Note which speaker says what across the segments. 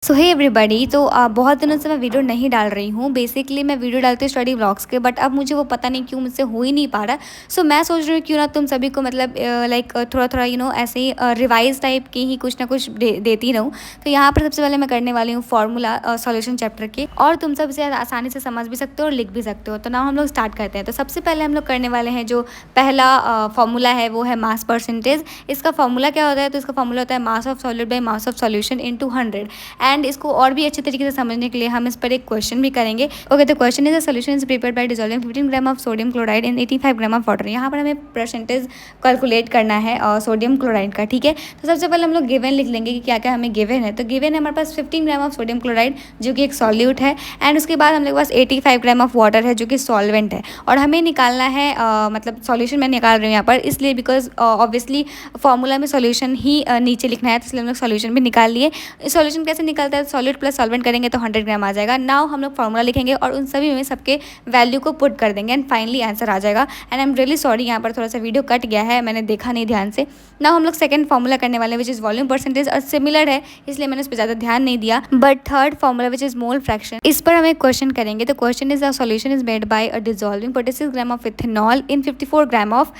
Speaker 1: सो hey everybody. तो बहुत दिनों से मैं वीडियो नहीं डाल रही हूँ। बेसिकली मैं वीडियो डालती हूँ स्टडी व्लॉग्स के, बट अब मुझे वो पता नहीं क्यों मुझसे हो ही नहीं पा रहा। सो मैं सोच रही हूँ क्यों ना तुम सभी को मतलब लाइक थोड़ा थोड़ा ऐसे ही रिवाइज टाइप की ही कुछ ना कुछ देती रहूँ। तो यहाँ पर सबसे पहले मैं करने वाली हूँ फार्मूला सॉल्यूशन चैप्टर के, और तुम सब इसे आसानी से समझ भी सकते हो और लिख भी सकते हो। तो ना हम लोग स्टार्ट करते हैं। तो सबसे पहले हम लोग करने वाले हैं जो पहला फार्मूला है वो है मास परसेंटेज। इसका फार्मूला क्या होता है? तो इसका फार्मूला होता है mass of solid by mass of solution into 100। And इसको और भी अच्छे तरीके से समझने के लिए हम इस पर एक क्वेश्चन भी करेंगे। ओके, तो question is the solution is prepared by dissolving 15 gram of sodium chloride in 85 gram of water. यहाँ पर हमें परसेंटेज कैलकुलेट करना है सोडियम क्लोराइड का। ठीक है, तो सबसे पहले हम लोग गिवन लिख लेंगे कि क्या क्या हमें गिवन है। तो गिवन है हमारे पास 15 ग्राम ऑफ सोडियम क्लोराइड जो कि एक सॉल्यूट है, एंड उसके बाद हम लोग के पास 85 ग्राम ऑफ वाटर है जो कि सॉल्वेंट है। और हमें निकालना है मतलब सॉल्यूशन मैं निकाल रही हूँ यहाँ पर इसलिए बिकॉज ऑब्वियसली फॉर्मूला में सॉल्यूशन ही नीचे लिखना है, तो इसलिए हम लोग सॉल्यूशन भी निकाल लिए। सॉल्यूशन कैसे निकलता है? सॉलिड प्लस सॉल्वेंट करेंगे तो 100 ग्राम आ जाएगा। नाउ हम लोग फॉर्मूला लिखेंगे और उन सभी में सबके वैल्यू को पुट कर देंगे एंड फाइनली आंसर आ जाएगा। And I am really sorry, यहाँ पर थोड़ा सा वीडियो कट गया है, मैंने देखा नहीं ध्यान से। नाउ हम लोग सेकंड फॉर्मूला करने वाले विच इज वॉल्यूम परसेंटेज, और सिमिलर है इसलिए मैंने उस पर ज़्यादा ध्यान नहीं दिया। But third formula which is mole fraction, इस पर हम एक क्वेश्चन करेंगे। तो question is the solution is made by a dissolving 46 gram of ethanol in 54 gram of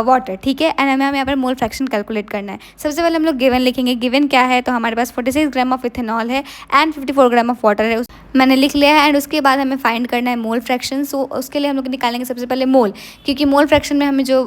Speaker 1: water. ठीक है, एंड हमें यहाँ पर मोल फ्रैक्शन कैलकुलेट करना है। सबसे पहले हम लोग गिवन लिखेंगे। गिवन क्या है? तो हमारे पास 46 ग्राम ऑफ इथेनॉल है एंड 54 ग्राम ऑफ वाटर है, मैंने लिख लिया है। एंड उसके बाद हमें फाइंड करना है मोल फ्रैक्शन। सो उसके लिए हम लोग निकालेंगे सबसे पहले मोल, क्योंकि मोल फ्रैक्शन में हमें जो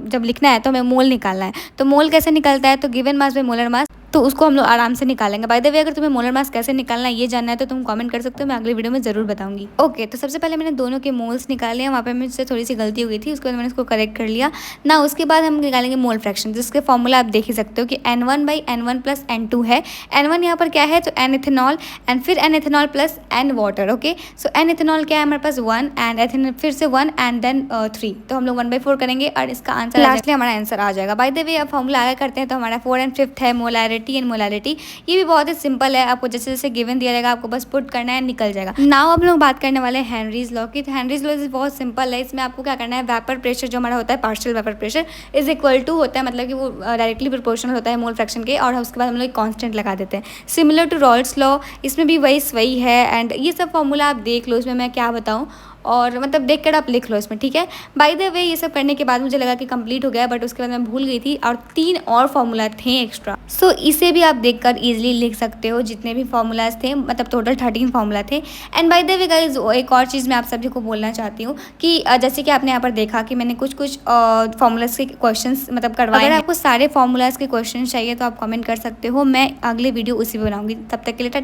Speaker 1: जब लिखना है तो हमें मोल निकालना है। तो मोल कैसे निकलता है? तो given mass by molar mass, तो उसको हम लोग आराम से निकालेंगे। बाय द वे, अगर तुम्हें मोलर मास कैसे निकालना है ये जानना है तो तुम कमेंट कर सकते हो, मैं अगले वीडियो में जरूर बताऊंगी। ओके, तो सबसे पहले मैंने दोनों के मोल्स निकाले हैं, वहाँ पे मुझसे थोड़ी सी गलती हो गई थी, उसके बाद मैंने इसको करेक्ट कर लिया ना। उसके बाद हम निकालेंगे मोल फ्रैक्शन, जिसके फॉर्मूला आप देख ही सकते हो कि N1 by N1 plus N2 है। N1 यहाँ पर क्या है? तो N इथेनॉल, एंड फिर N ethanol plus N water. Okay, so N ethanol क्या है हमारे पास? 1, एंड एथेनॉल फिर से 1 एंड देन 3। तो हम लोग 1/4 करेंगे और इसका आंसर लास्टली हमारा आंसर आ जाएगा। बाय द वे, अब फॉर्मूला आगे करते हैं। तो हमारा 4 एंड 5 है मोलैरिटी एंड मोलैरिटी। ये भी बहुत ही सिंपल है, आपको जैसे जैसे गिवन दिया जाएगा आपको बस पुट करना है, निकल जाएगा। नाउ हम लोग बात करने वाले हैं हेनरीज लॉ की। तो हेनरीज लॉ बहुत सिंपल है, इसमें आपको क्या करना है? वेपर प्रेशर जो हमारा होता है, partial vapour pressure is equal to होता है, मतलब कि वो डायरेक्टली प्रोपोर्शनल होता है मोल फ्रैक्शन के, और उसके बाद हम लोग कांस्टेंट लगा देते हैं सिमिलर टू रॉल्स लॉ। इसमें भी वही है। एंड ये सब फॉर्मूला आप देख लो, इसमें मैं क्या बताऊँ, और मतलब देख कर आप लिख लो इसमें। ठीक है, बाय द वे ये सब करने के बाद मुझे लगा कि कंप्लीट हो गया, बट उसके बाद मैं भूल गई थी और 3 और फॉर्मूला थे एक्स्ट्रा। सो इसे भी आप देखकर इजीली लिख सकते हो, जितने भी फॉर्मूलाज थे, मतलब टोटल 13 फॉर्मूला थे। And by the way guys, एक और चीज़ मैं आप सभी को बोलना चाहती हूँ कि जैसे कि आपने यहाँ पर देखा कि मैंने कुछ फॉर्मूलाज के क्वेश्चन मतलब करवाए। अगर आपको सारे फॉर्मूलाज के क्वेश्चन चाहिए तो आप कमेंट कर सकते हो, मैं अगले वीडियो उसी पे बनाऊंगी। तब तक के लिए